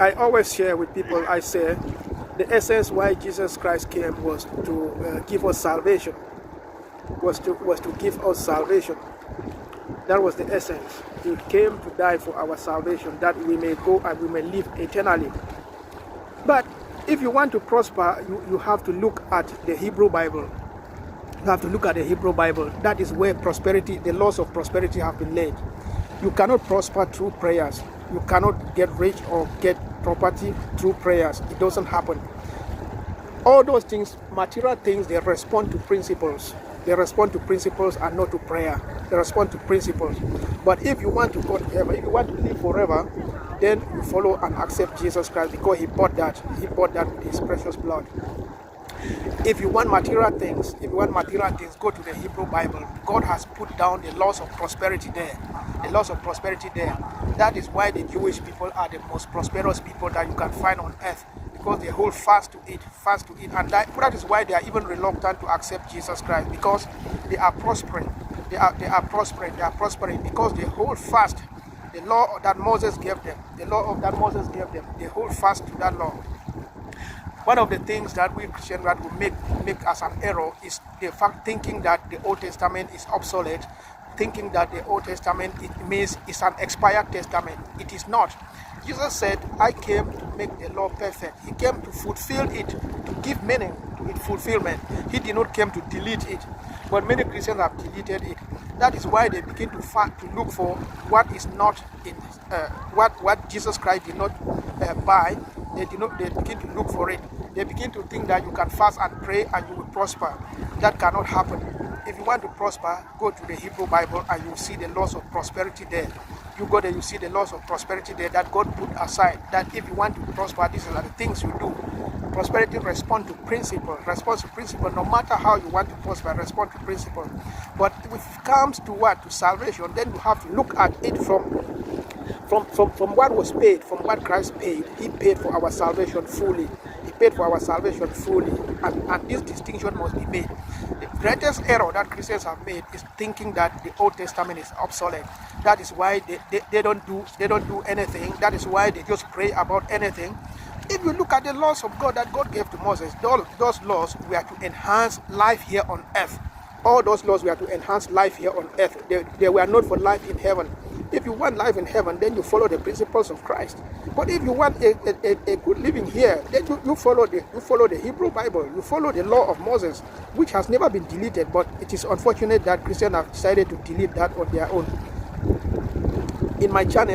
I always share with people, I say, the essence why Jesus Christ came was to give us salvation, was to give us salvation. That was the essence. He came to die for our salvation, that we may go and we may live eternally. But if you want to prosper, you have to look at the Hebrew Bible. You have to look at the Hebrew Bible. That is where prosperity, the laws of prosperity have been laid. You cannot prosper through prayers. You cannot get rich or get property through prayers. It doesn't happen. All those things, material things, they respond to principles. They respond to principles and not to prayer. They respond to principles. But if you want to go to heaven, if you want to live forever, then you follow and accept Jesus Christ, because he bought that. He bought that with his precious blood. If you want material things, go to the Hebrew Bible. God has put down the laws of prosperity there. The laws of prosperity there. That is why the Jewish people are the most prosperous people that you can find on earth, because they hold fast to eat, and that is why they are even reluctant to accept Jesus Christ, because they are prospering. They are prospering because they hold fast the law that Moses gave them. The law that Moses gave them. They hold fast to that law. One of the things that we Christians that will make us an error is the fact thinking that the Old Testament is obsolete, thinking that the Old Testament is an expired testament. It is not. Jesus said, I came to make the law perfect. He came to fulfill it, to give meaning to its fulfillment. He did not come to delete it. But many Christians have deleted it. That is why they begin to look for what is not in what Jesus Christ did not buy. They begin to look for it. They begin to think that you can fast and pray and you will prosper. That cannot happen. If you want to prosper, go to the Hebrew Bible and you see the laws of prosperity there. You go there, you see the laws of prosperity there that God put aside. That if you want to prosper, these are the things you do. Prosperity responds to principle. No matter how you want to prosper, respond to principle. But if it comes to what? To salvation, then you have to look at it from what was paid, from what Christ paid. He paid for our salvation fully. He paid for our salvation fully. And this distinction must be made. The greatest error that Christians have made is thinking that the Old Testament is obsolete. That is why they don't do anything. That is why they just pray about anything. If you look at the laws of God that God gave to Moses, those laws were to enhance life here on earth. All those laws were to enhance life here on earth. They were not for life in heaven. If you want life in heaven, then you follow the principles of Christ. But if you want a good living here, then you follow the Hebrew Bible. You follow the law of Moses, which has never been deleted. But it is unfortunate that Christians have decided to delete that on their own. In my channel,